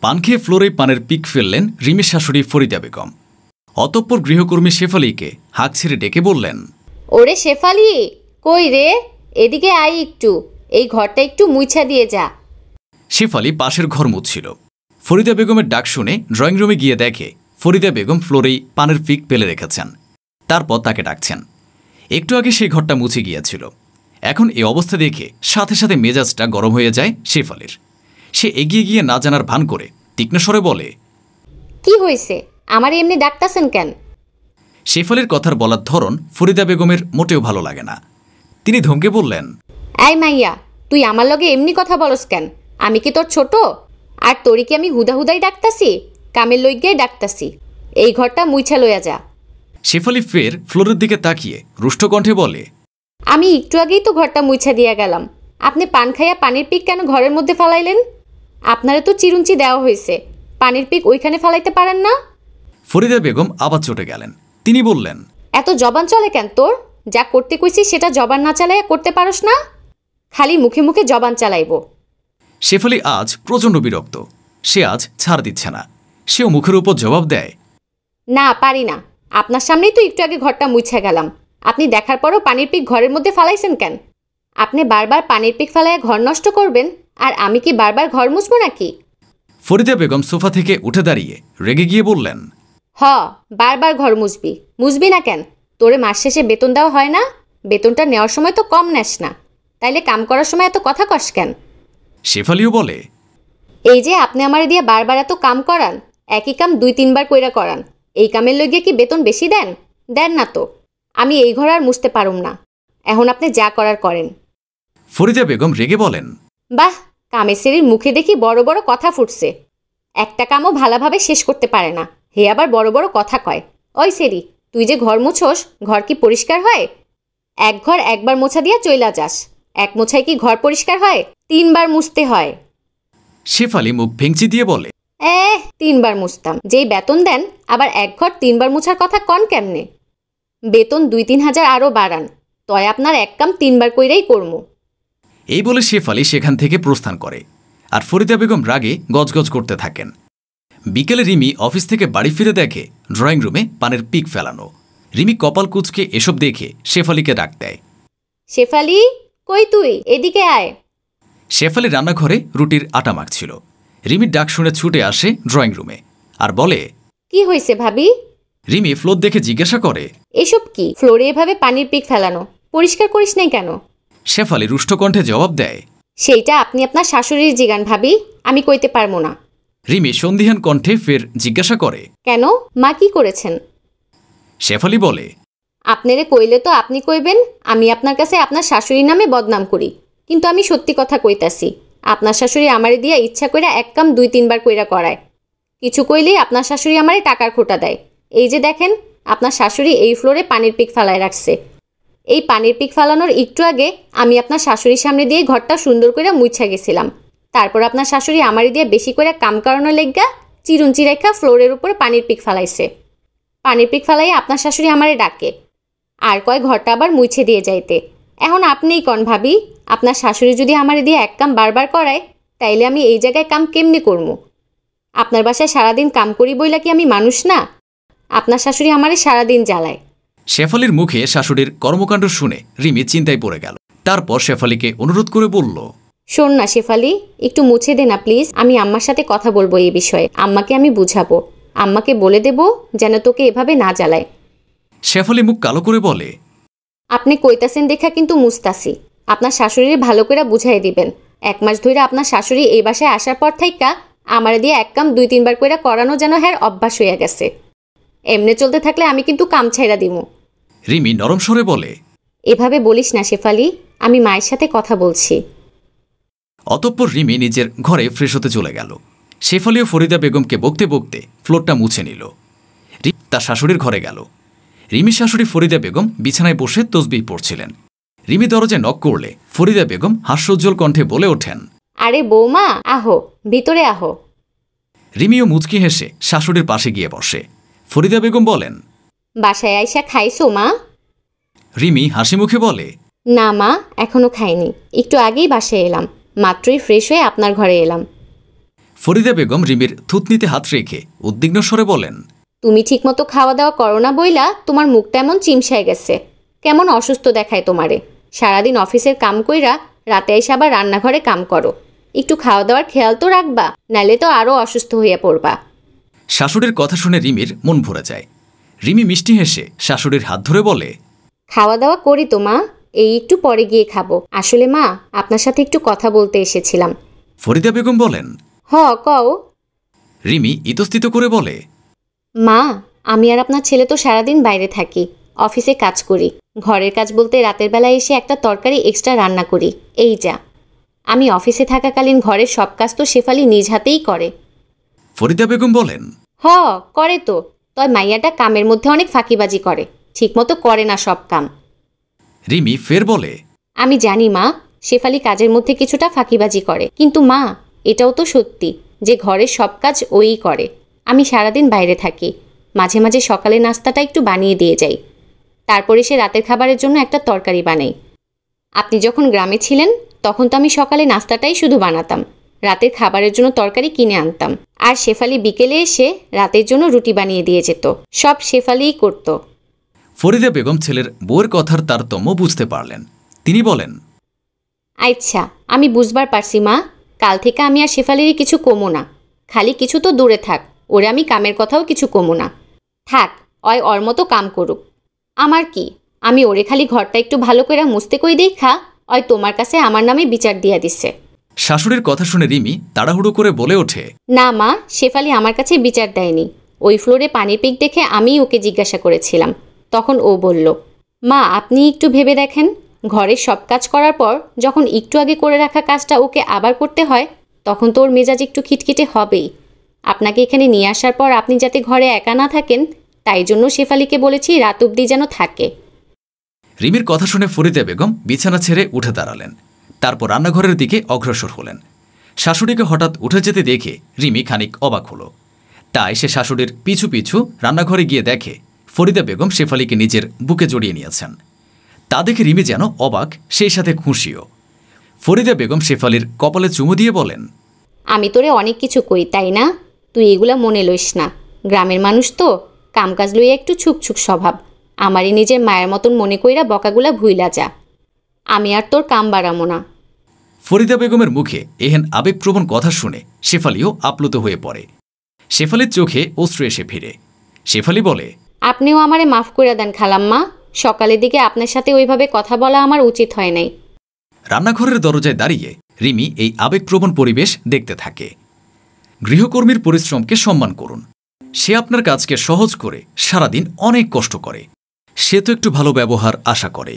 পান খেয়ে ফ্লোরে পানের পিক ফেললেন রিমির শাশুড়ি ফরিদা বেগম। অতঃপর গৃহকর্মী শেফালিকে হাঁক ছেড়ে ডেকে বললেন, ওরে শেফালি, কই রে, এদিকে আয় একটু, এই ঘরটা একটু মুইছা দিয়ে যা। শেফালি পাশের ঘর মুছছিল। ফরিদা বেগমের ডাক শুনে ড্রয়িং রুমে গিয়ে দেখে ফরিদা বেগম ফ্লোরেই পানের পিক ফেলে রেখেছেন। তারপর তাকে ডাকছেন। একটু আগে সেই ঘরটা মুছে গিয়েছিল। এখন এই অবস্থা দেখে সাথে সাথে মেজাজটা গরম হয়ে যায় শেফালির। সে এগিয়ে গিয়ে না জানার ভান করে তীক্ষ্ণ স্বরে বলে, কি হয়েছে, আমার এমনি ডাকতাছেন কেন? শেফালির কথার বলার ধরন ফরিদা বেগমের মোটেও ভালো লাগে না। তিনি ধমকে বললেন, এই মাইয়া, তুই আমার লগে এমনি কথা বলস কেন? আমি কি তোর ছোট? আর তোরে কি আমি হুদাহুদাই ডাকতাছি? কামের লইগাই ডাকতাছি, এই ঘরটা মুইছা লইয়া যা। শেফালি ফের ফ্লোরের দিকে তাকিয়ে রুষ্ট কণ্ঠে বলে, আমি একটু আগেই তো ঘরটা মুইছা দিয়া গেলাম। আপনি পান খাইয়া পানির পিক কেন ঘরের মধ্যে ফালাইলেন? আপনারা তো চিরুঞ্চি দেওয়া হয়েছে, পানির পিক ওইখানে ফালাইতে পারেন না? ফরিদা বেগম আবার চটে গেলেন। তিনি বললেন, এত জবান চলে কেন তোর? যা করতে কইছি সেটা জবান না চালাইয়া করতে পারস না? খালি মুখে মুখে জবান চালাইব। শেফালি আজ প্রচণ্ড বিরক্ত। সে আজ ছাড় দিচ্ছে না। সেও মুখের উপর জবাব দেয়, না পারি না, আপনার সামনেই তো একটু আগে ঘরটা মুছা গেলাম। আপনি দেখার পরও পানির পিক ঘরের মধ্যে ফালাইছেন কেন? আপনি বারবার পানির পিক ফালাইয়া ঘর নষ্ট করবেন, আর আমি কি বারবার ঘর মুছবো নাকি? ফরিদা বেগম সোফা থেকে উঠে দাঁড়িয়ে রেগে গিয়ে বললেন, বারবার ঘর মুছবি? মুছবি না কেন? তোরে মাস শেষে বেতন দেওয়া হয় না? বেতনটা নেওয়ার সময় তো কম নেস না, তাইলে কাম করার সময় এত কথা কস কেন? শেফালিও বলে, এই যে আপনি আমার দিয়ে বারবার এত কাম করান, একই কাম 2-3 বার কইরা করান, এই কামের লইগে কি বেতন বেশি দেন? দেন না তো। আমি এই ঘর আর মুছতে পারুম না, এখন আপনি যা করার করেন। ফরিদা বেগম রেগে বলেন, বাহ, কামেশ্বরীর মুখে দেখি বড় বড় কথা ফুটছে। একটা কামও ভালোভাবে শেষ করতে পারে না, হে আবার বড় বড় কথা কয়। ওই সেরি, তুই যে ঘর মুছোস, ঘর কি পরিষ্কার হয়? এক ঘর একবার মোছা দিয়া চইলা যাস, এক মোছায় কি ঘর পরিষ্কার হয়? 3 বার মুছতে হয়। শেফালি মুখ ভেঙচি দিয়ে বলে, 3 বার মুছতাম, যেই বেতন দেন আবার এক ঘর 3 বার মুছার কথা কন কেমনে? বেতন 2-3 হাজার আরও বাড়ান, তয় আপনার এক কাম 3 বার কইরাই করমু। এই বলে শেফালি সেখান থেকে প্রস্থান করে। আর ফরিদা বেগম রাগে গজগজ করতে থাকেন। বিকেলে রিমি অফিস থেকে বাড়ি ফিরে দেখে ড্রয়িং রুমে পানের পিক ফেলানো। রিমি কপাল কুঁচকে এসব দেখে শেফালিকে ডাক দেয়। শেফালি, কই তুই? এদিকে আয়। শেফালি রান্নাঘরে রুটির আটা মাখছিল। রিমির ডাক শুনে ছুটে আসে ড্রয়িং রুমে আর বলে, কি হয়েছে ভাবি? রিমি ফ্লোর দেখে জিজ্ঞাসা করে, এসব কি? ফ্লোরে এভাবে পানির পিক ফেলানো, পরিষ্কার করিস নাই কেন? শেফালি রুষ্ট কণ্ঠে জবাব দেয়, সেইটা আপনি আপনার শাশুড়ির জিগান ভাবি, আমি কইতে পারবো না। রিমি সন্দিহান কণ্ঠে ফের জিজ্ঞাসা করে, কেন, মা কি করেছেন? শেফালি বলে, আপনারে কইলে তো আপনি কইবেন আমি আপনার কাছে আপনার শাশুড়ির নামে বদনাম করি, কিন্তু আমি সত্যি কথা কইতাছি, আপনার শাশুড়ি আমারে দিয়া ইচ্ছা কইরা এক কাম 2-3 বার কইরা করায়। কিছু কইলেই আপনার শাশুড়ি আমারে টাকার খোটা দেয়। এই যে দেখেন, আপনার শাশুড়ি এই ফ্লোরে পানির পিক ফালায় রাখছে। এই পানির পিক ফালানোর একটু আগে আমি আপনার শাশুড়ির সামনে দিয়ে ঘরটা সুন্দর করে মুছা গেছিলাম। তারপর আপনার শাশুড়ি আমারে দিয়ে বেশি করে কাম করানোর লেগা চিরুঞ্চি রেখা ফ্লোরের উপরে পানির পিক ফালাইছে। পানির পিক ফালাই আপনার শাশুড়ি আমারে ডাকে আর কয় ঘরটা আবার মুছে দিয়ে যাইতে। এখন আপনিই কন ভাবি, আপনার শাশুড়ি যদি আমারে দিয়ে এক কাম বারবার করায়, তাইলে আমি এই জায়গায় কাম কেমনে করবো? আপনার বাসায় সারাদিন কাম করি বইলা কি আমি মানুষ না? আপনার শাশুড়ি আমারে সারাদিন জ্বালায়। শেফালির মুখে শাশুড়ির কর্মকাণ্ড শুনে রিমি চিন্তায় পড়ে গেল। তারপর শেফালিকে অনুরোধ করে বলল, শোন না শেফালি, একটু মুছে দে না প্লিজ, আমি আম্মার সাথে কথা বলবো এই বিষয়ে। আম্মাকে আমি বুঝাবো, আম্মাকে বলে দেব যেন তোকে এভাবে না জ্বালায়। শেফালি মুখ কালো করে বলে, আপনি কইতাছেন দেখা কিন্তু মুস্তাসি, আপনার শাশুড়ির ভালো করে বুঝাই দিবেন। 1 মাস ধরে আপনার শাশুড়ি এই বাসায় আসার পর থাইকা আমার দিয়ে এক কাম 2-3 বার করে করানো যেন হ্যার অভ্যাস হইয়া গেছে। এমনি চলতে থাকলে আমি কিন্তু কাম ছাইরা দিমু। রিমি নরম স্বরে বলে, এভাবে বলিস না শেফালি, আমি মায়ের সাথে কথা বলছি। অতঃপর রিমি নিজের ঘরে ফ্রেশ হতে চলে গেল। শেফালি ও ফরিদা বেগমকে বকতে বকতে ফ্লোরটা মুছে নিল। তার শাশুড়ির ঘরে গেল। রিমির শাশুড়ি ফরিদা বেগম বিছানায় বসে তসবিহ পড়ছিলেন। রিমি দরজায় নক করলে ফরিদা বেগম হাস্যোজ্জ্বল কণ্ঠে বলে ওঠেন, আরে বৌমা, আহো, ভিতরে আহো। রিমিও মুচকি হেসে শাশুড়ির পাশে গিয়ে বসে। ফরিদা বেগম বলেন, বাসায় আইসা খাইছো মা? রিমি হাসি মুখে বলে, না মা, এখনো খাইনি, একটু আগেই বাসায় এলাম, মাত্রই ফ্রেশ হয়ে আপনার ঘরে এলাম। ফরিদা বেগম রিমির থুতনিতে হাত রেখে উদ্বিগ্ন স্বরে বলেন, তুমি ঠিকমতো খাওয়া দাওয়া করো না বইলা তোমার মুখটা এমন চিমসায় গেছে। কেমন অসুস্থ দেখায় তোমারে। সারাদিন অফিসের কাম কইরা রাতে এসে আবার রান্নাঘরে কাম করো। একটু খাওয়া দাওয়ার খেয়াল তো রাখবা, নাইলে তো আরও অসুস্থ হইয়া পড়বা। শাশুড়ির কথা শুনে রিমির মন ভরে যায়। রিমি মিষ্টি হেসে শাশুড়ির হাত ধরে বলে, খাওয়া দাওয়া করি তো মা, এই একটু পরে গিয়ে খাবো। আসলে মা, আপনার সাথে একটু কথা বলতে এসেছিলাম। ফরিদা বেগম বলেন, কও। রিমি ইতস্তত করে বলে, মা, আমি আর আপনার ছেলে তো সারাদিন বাইরে থাকি, অফিসে কাজ করি। ঘরের কাজ বলতে রাতের বেলায় এসে একটা তরকারি এক্সট্রা রান্না করি, এই যা। আমি অফিসে থাকাকালীন ঘরের সব কাজ তো শেফালি নিজ হাতেই করে। ফরিদা বেগম বলেন, করে তো, তয় মাইয়াটা কামের মধ্যে অনেক ফাঁকিবাজি করে, ঠিকমতো করে না সব কাম। রিমি ফের বলে, আমি জানি মা, শেফালি কাজের মধ্যে কিছুটা ফাঁকিবাজি করে, কিন্তু মা, এটাও তো সত্যি যে ঘরের সব কাজ ওই করে। আমি সারাদিন বাইরে থাকি, মাঝে মাঝে সকালে নাস্তাটা একটু বানিয়ে দিয়ে যাই, তারপরে সে রাতের খাবারের জন্য একটা তরকারি বানাই। আপনি যখন গ্রামে ছিলেন তখন তো আমি সকালে নাস্তাটাই শুধু বানাতাম, রাতের খাবারের জন্য তরকারি কিনে আনতাম, আর শেফালি বিকেলে এসে রাতের জন্য রুটি বানিয়ে দিয়ে যেত। সব শেফালিই করত। ফরিদা বেগম ছেলের বউয়ের কথার তারতম্য বুঝতে পারলেন। তিনি বলেন, আচ্ছা, আমি বুঝবার পারছি মা, কাল থেকে আমি আর শেফালিরই কিছু কমো না। খালি কিছু তো দূরে থাক, ওরে আমি কামের কথাও কিছু কমো না। থাক, ওর মতো কাম করুক। আমার কি, আমি ওরে খালি ঘরটা একটু ভালো করে মুছতে কই দেখা তোমার কাছে আমার নামে বিচার দিয়া দিচ্ছে। শাশুড়ির কথা শুনে রিমি তাড়াহুড়ো করে বলে ওঠে, না মা, শেফালি আমার কাছে বিচার দেয়নি। ওই ফ্লোরে পানির পিক দেখে আমিই ওকে জিজ্ঞাসা করেছিলাম, তখন ও বলল, মা আপনি একটু ভেবে দেখেন, ঘরের সব কাজ করার পর যখন একটু আগে করে রাখা কাজটা ওকে আবার করতে হয়, তখন তো ওর মেজাজ একটু খিটখিটে হবেই। আপনাকে এখানে নিয়ে আসার পর আপনি যাতে ঘরে একা না থাকেন, তাই জন্য শেফালিকে বলেছি রাত অবধি যেন থাকে। রিমির কথা শুনে ফরিদা বেগম বিছানা ছেড়ে উঠে দাঁড়ালেন। তারপর রান্নাঘরের দিকে অগ্রসর হলেন। শাশুড়িকে হঠাৎ উঠে যেতে দেখে রিমি খানিক অবাক হল। তাই সে শাশুড়ির পিছু পিছু রান্নাঘরে গিয়ে দেখে ফরিদা বেগম শেফালিকে নিজের বুকে জড়িয়ে নিয়েছেন। তা দেখে রিমি যেন অবাক, সেই সাথে খুশিও। ফরিদা বেগম শেফালির কপালে চুমু দিয়ে বলেন, আমি তোরে অনেক কিছু কই তাই না, তুই এগুলা মনে লইস না। গ্রামের মানুষ তো, কামকাজ লইয়া একটু ছুকছুক স্বভাব। আমারই নিজের মায়ের মতন মনে কইরা বকাগুলা ভুইলা যা। আমি আর তোর কাম বাড়ামো না। ফরিদা বেগমের মুখে এহেন আবেগপ্রবণ কথা শুনে শেফালিও আপ্লুত হয়ে পড়ে। শেফালির চোখে অশ্রু এসে ফিরে। শেফালি বলে, আপনিও আমারে মাফ করে দেন খালাম্মা, সকালের দিকে আপনার সাথে ওইভাবে কথা বলা আমার উচিত হয় নাই। রান্নাঘরের দরজায় দাঁড়িয়ে রিমি এই আবেগপ্রবণ পরিবেশ দেখতে থাকে। গৃহকর্মীর পরিশ্রমকে সম্মান করুন। সে আপনার কাজকে সহজ করে সারাদিন অনেক কষ্ট করে। সে তো একটু ভালো ব্যবহার আশা করে।